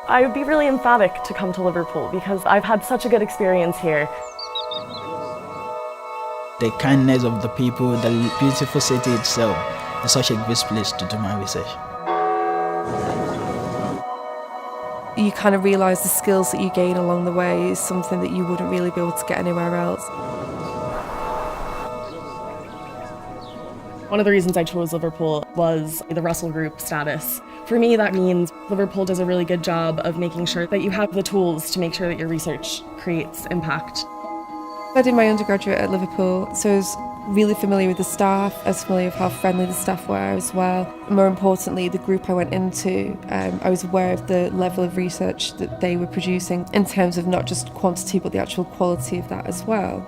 I would be really emphatic to come to Liverpool because I've had such a good experience here. The kindness of the people, the beautiful city itself is such a great place to do my research. You kind of realise the skills that you gain along the way is something that you wouldn't really be able to get anywhere else. One of the reasons I chose Liverpool was the Russell Group status. For me, that means Liverpool does a really good job of making sure that you have the tools to make sure that your research creates impact. I did my undergraduate at Liverpool, so I was really familiar with the staff. I was familiar with how friendly the staff were as well. More importantly, the group I went into, I was aware of the level of research that they were producing in terms of not just quantity but the actual quality of that as well.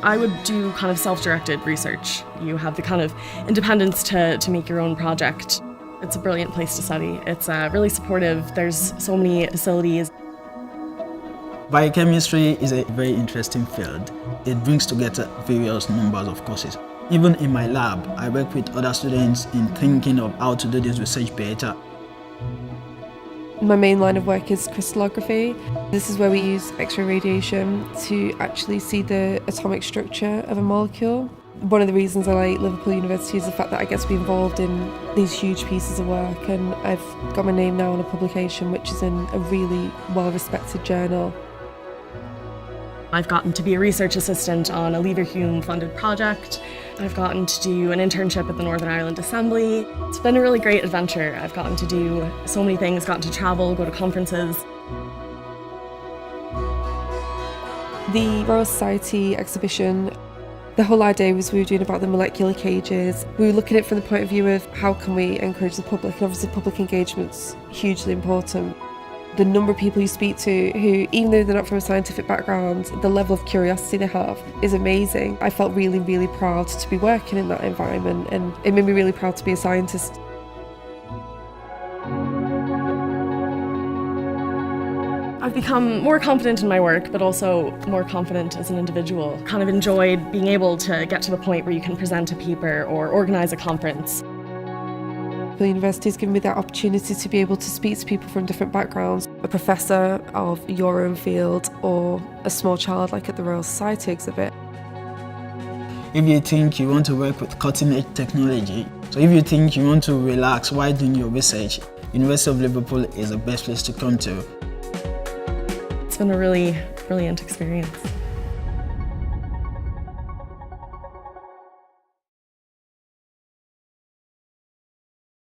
I would do kind of self-directed research. You have the kind of independence to make your own project. It's a brilliant place to study. It's really supportive. There's so many facilities. Biochemistry is a very interesting field. It brings together various numbers of courses. Even in my lab, I work with other students in thinking of how to do this research better. My main line of work is crystallography. This is where we use X-ray radiation to actually see the atomic structure of a molecule. One of the reasons I like Liverpool University is the fact that I get to be involved in these huge pieces of work, and I've got my name now on a publication which is in a really well-respected journal. I've gotten to be a research assistant on a Leverhulme funded project. I've gotten to do an internship at the Northern Ireland Assembly. It's been a really great adventure. I've gotten to do so many things, gotten to travel, go to conferences. The Royal Society exhibition, the whole idea was we were doing about the molecular cages. We were looking at it from the point of view of how can we encourage the public, and obviously public engagement's hugely important. The number of people you speak to who, even though they're not from a scientific background, the level of curiosity they have is amazing. I felt really, really proud to be working in that environment, and it made me really proud to be a scientist. I've become more confident in my work, but also more confident as an individual. Kind of enjoyed being able to get to the point where you can present a paper or organise a conference. The university has given me that opportunity to be able to speak to people from different backgrounds, a professor of your own field or a small child like at the Royal Society exhibit. If you think you want to work with cutting-edge technology, so if you think you want to relax while doing your research, University of Liverpool is the best place to come to. It's been a really brilliant experience.